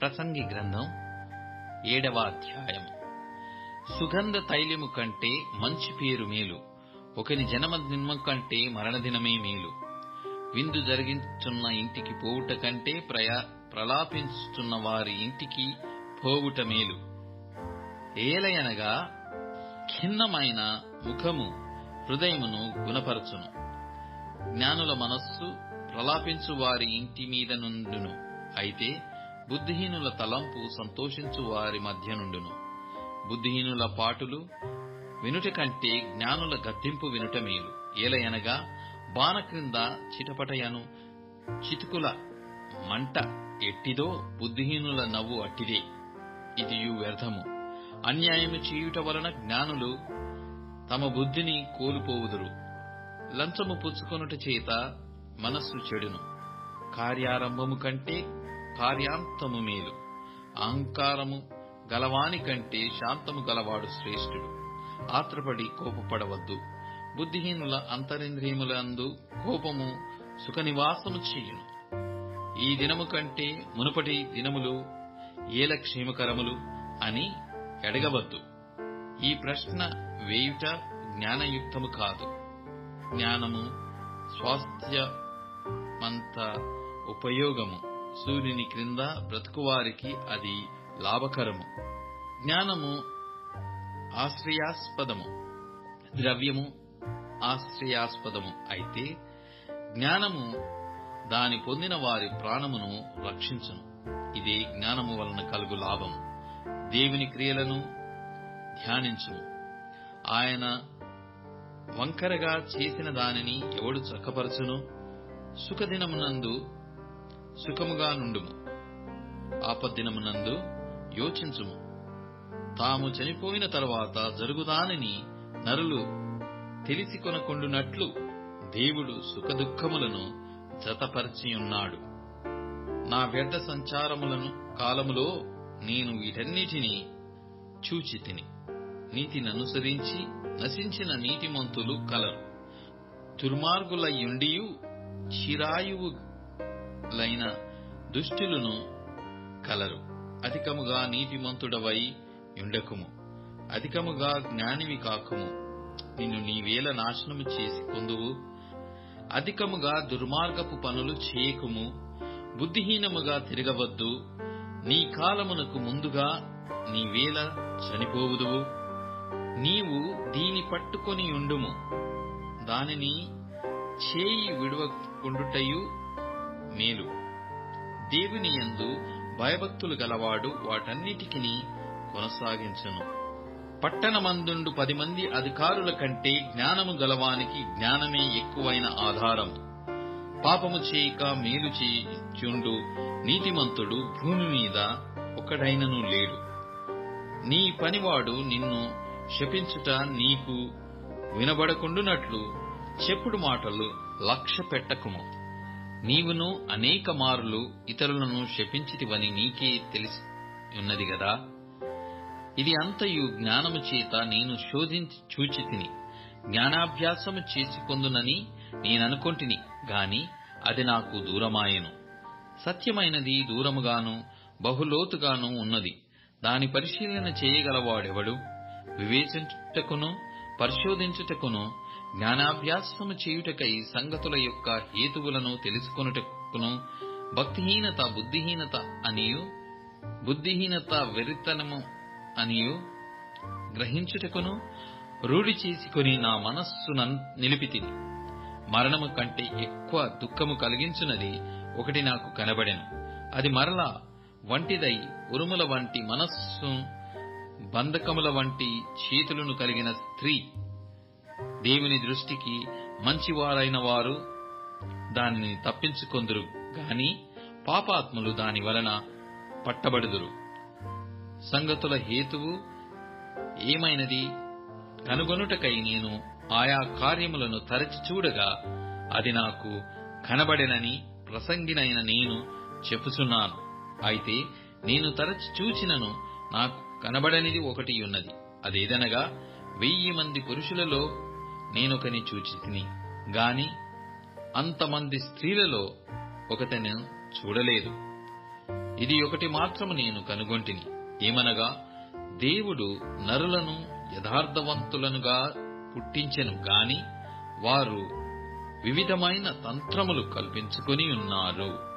ప్రసంగి గ్రంథం 7వ అధ్యాయం. సుగంధ తైలము కంటే మంచి పేరు మేలు, ఒకని జన్మదినము కంటే మరణదినమే మేలు. విందు జరిగించున్న ఇంటికి పోవుట కంటే ప్రలాపించుతున్న వారి ఇంటికి పోవుట మేలు. ఏలయనగా ఖిన్నమైన ముఖము హృదయమును గుణపరచును. జ్ఞానుల మనస్సు ప్రలాపించు వారి ఇంటి మీద నుండును, అయితే బుద్ధిహీనుల తలంపు సంతోషించు వారి మధ్య నుండును. బుద్ధిహీనుల పాటులు వినుట కంటే జ్ఞానుల గద్దింపు వినుట మేలు. ఏలయనగా బాణ క్రింద చిటపటయను చితుకుల మంట ఎట్టిదో బుద్ధిహీనుల నవ్వు అట్టిదే. ఇదియు వ్యర్థము. అన్యాయము చేయుట వలన జ్ఞానులు తమ బుద్ధిని కోల్పోవుదురు. లంచము పుచ్చుకొనుట చేత మనస్సు చెడును. కార్యారంభము కంటే కార్యాంతము మేలు. అహంకారము గలవాని కంటే శాంతము గలవాడు శ్రేష్ఠుడు. ఆత్రపడి కోపపడవద్దు. బుద్ధిహీనుల అంతరింద్రియములందు కోపము సుఖనివాసము చేయును. ఈ దినము కంటే మునుపటి దినములు ఏల క్షేమకరములు అని అడగవద్దు. ఈ ప్రశ్న వేయుట జ్ఞానయుక్తము కాదు. జ్ఞానము స్వాస్థ్యమంత ఉపయోగము. సూర్యుని క్రింద బ్రతుకువారికి అది లాభకరము. జ్ఞానము ఆశ్రయాస్పదము, ద్రవ్యము ఆశ్రయాస్పదము. అయితే జ్ఞానము దాని పొందిన వారి ప్రాణమును రక్షించును. ఇదే జ్ఞానము వలన కలుగు లాభము. దేవుని క్రియలను ధ్యానించుము. ఆయన వంకరగా చేసిన దానిని ఎవడు చక్కపరచును? సుఖదినమునందు సుఖముగా నుండుము, ఆపద్దినమునందు యోచించుము. తాము చనిపోయిన తరువాత జరుగుదానిని నరులు తెలిసి కొనకుండునట్లు దేవుడు సుఖదుఃఖములను జతపరిచియున్నాడు. నా వ్యర్థ సంచారములను కాలములో నేను వీటన్నిటినీ చూచితిని. నీతిననుసరించి నశించిన నీతిమంతులు కలరు. దుర్మార్గులయుండియు చిరాయువులైన దుష్టులను కలరు. అధికముగా నీతిమంతుడవై యుండకుము, అధికముగా జ్ఞానివి కాకుము. నిన్ను నీవేల నాశనము చేసి కొందువు. అధికముగా దుర్మార్గపు పనులు చేయకుము. బుద్ధిహీనముగా తిరగవద్దు. నీ కాలమునకు ముందుగా నీవేల చనిపోవుదువు. నీవు దీని పట్టుకొని ఉండుము. దానిని చేయి విడవకుండుటయు మేలు. దేవుని యందు భయభక్తులు గలవాడు వాటన్నిటికిని కొనసాగించును. పట్టణమందుండు 10 మంది అధికారుల కంటే జ్ఞానము గలవానికి జ్ఞానమే ఎక్కువైన ఆధారము. పాపము చేయక మేలు చేయుచుండు నీతిమంతుడు భూమి మీద ఒకడైనను లేడు. నీ పనివాడు నిన్ను శపించుట నీకు వినబడకుండునట్లు చెప్పుడు మాటలు లక్ష్య పెట్టకుము. నీవును అనేక మారులు ఇతరులను శపించితివని నీకే తెలిసి ఉన్నది గదా. ఇది అంతయు జ్ఞానము చేత నేను శోధించి చూచితిని. జ్ఞానాభ్యాసము చేసుకొందునని నేననుకొంటిని గాని అది నాకు దూరమాయెను. సత్యమైనది దూరముగాను బహులోతుగాను ఉన్నది. దాని పరిశీలన చేయగలవాడెవడు? వివేచించుటకును పరిశోధించుటకును జ్ఞానాభ్యాసము చేయుటకై సంగతుల యొక్క హేతువులను తెలుసుకొనుటకును భక్తిహీనత బుద్ధిహీనత అనియు బుద్ధిహీనత వెరితనము అనియు గ్రహించుటకును రూఢి చేసుకొని నా మనస్సున నిలిపితిని. మరణము కంటే ఎక్కువ దుఃఖము కలిగించున్నది ఒకటి నాకు కనబడెను. అది మరల వంటిదై ఉరుముల వంటి మనస్సు, బంధకముల వంటి చేతులను కలిగిన స్త్రీ. దేవుని దృష్టికి మంచివారైన వారు దానిని తప్పించుకొందురు గాని పాపాత్ములు దాని వలన పట్టబడుదురు. సంగతుల హేతువు ఏమైనది కనుగొనుటకై నేను ఆయా కార్యములను తరచి చూడగా అది నాకు కనబడెనని ప్రసంగినైన నేను చెప్పుచున్నాను. అయితే నేను తరచి చూచినను నాకు కనబడనిది ఒకటి ఉన్నది. అదేదనగా 1000 మంది పురుషులలో నేనొకని చూచితిని గాని అంతమంది స్త్రీలలో ఒకతను చూడలేదు. ఇది ఒకటి మాత్రము నేను కనుగొంటిని, ఏమనగా దేవుడు నరులను యథార్థవంతులనుగా పుట్టించెను గాని వారు వివిధమైన తంత్రములు కల్పించుకొని ఉన్నారు.